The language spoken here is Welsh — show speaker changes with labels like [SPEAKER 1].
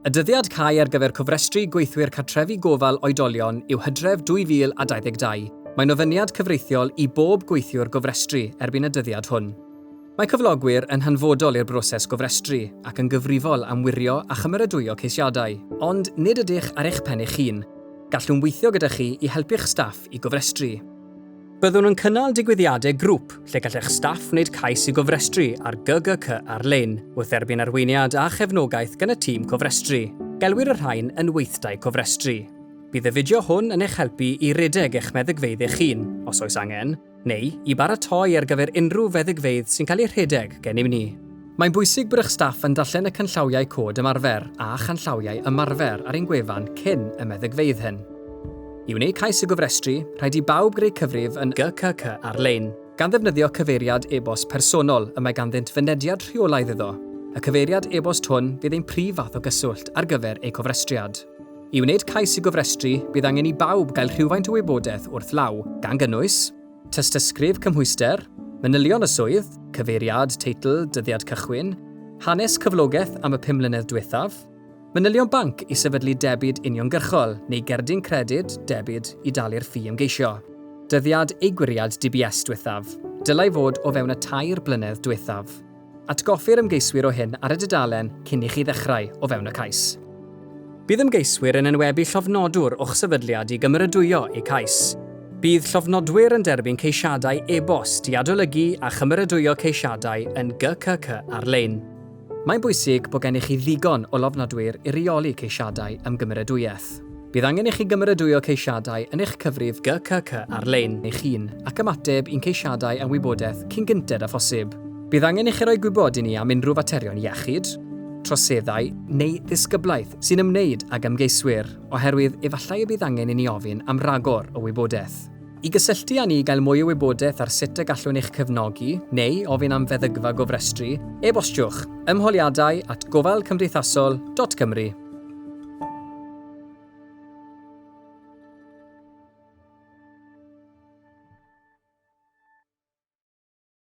[SPEAKER 1] Y dyddiad cau ar gyfer cofrestru gweithwyr cartrefi gofal oedolion yw Hydref 2022. Mae'n ofyniad cyfreithiol i bob gweithiwr gofrestru erbyn y dyddiad hwn. Mae cyflogwyr yn hanfodol i'r broses gofrestru ac yn gyfrifol am wirio a chymeradwyo ceisiadau, ond nid ydych ar eich pen eich hun. Gallwn weithio gyda chi i helpu'ch staff i gofrestru. Byddwn yn cynnal digwyddiadau grŵp lle gallech staff wneud cais i gofrestru ar gyda ar-lein wrth erbyn arweiniad a chefnogaeth gan y tîm cofrestru. Gelwir y rhain yn weithdai cofrestru. Bydd y fideo hwn yn eich helpu i redeg eich meddygfeydd eich hun, os oes angen, neu i baratoi ar gyfer unrhyw feddygfeydd sy'n cael ei rhedeg gennym ni. Mae'n bwysig bod eich staff yn darllen y canllawiau cod ymarfer a chanllawiau ymarfer ar ein gwefan cyn y meddygfeydd hyn. I wneud cais y gofrestru, rhaid i bawb greu cyfrif yn gyda ar-lein, gan ddefnyddio cyfeiriad e-bost personol y mae ganddynt fynediad rheolaidd iddo. Y cyfeiriad e-bost hwn bydd ein prif fath o gyswllt ar gyfer eu cofrestriad. I wneud cais i gofrestru, bydd angen i bawb gael rhywfaint o wybodaeth wrth law, gan gynnwys tystysgrif cymhwyster, manylion y swydd, cyfeiriad, teitl, dyddiad cychwyn, hanes cyflogaeth am y 5 mlynedd diwethaf, manylion banc i sefydlu debyd uniongyrchol neu gerdyn credyd, debyd i dalu'r ffi ymgeisio. Dyddiad eigwiriad DBS diwethaf, dylai fod o fewn y 2 blynedd diwethaf. Atgoffir ymgeiswyr o hyn ar y dudalen cyn i chi ddechrau o fewn y cais. Bydd ymgeiswyr yn enwebu llofnodwr o'ch sefydliad i gymeradwyo eu cais. Bydd llofnodwyr yn derbyn ceisiadau e-bost i adolygu a chymeradwyo ceisiadau yn gyda ar-lein. Mae'n bwysig bod gennych chi ddigon o lofnodwyr i reoli ceisiadau am gymeradwyaeth. Bydd angen i chi gymeradwyo ceisiadau yn eich cyfrif gyda ar-lein eich hun ac ymateb i'n ceisiadau am wybodaeth cyn gynted a phosib. Bydd angen i chi roi gwybod i ni am unrhyw faterion iechyd, troseddau neu ddisgyblaeth sy'n ymwneud ag ymgeiswyr, oherwydd efallai y bydd angen i ni ofyn am ragor o wybodaeth. I gysylltu â ni gael mwy o wybodaeth ar sut y gallwn eich cefnogi neu ofyn am feddygfa gofrestru, e-bostiwch ymholiadau@gofalcymdeithasol.cymru.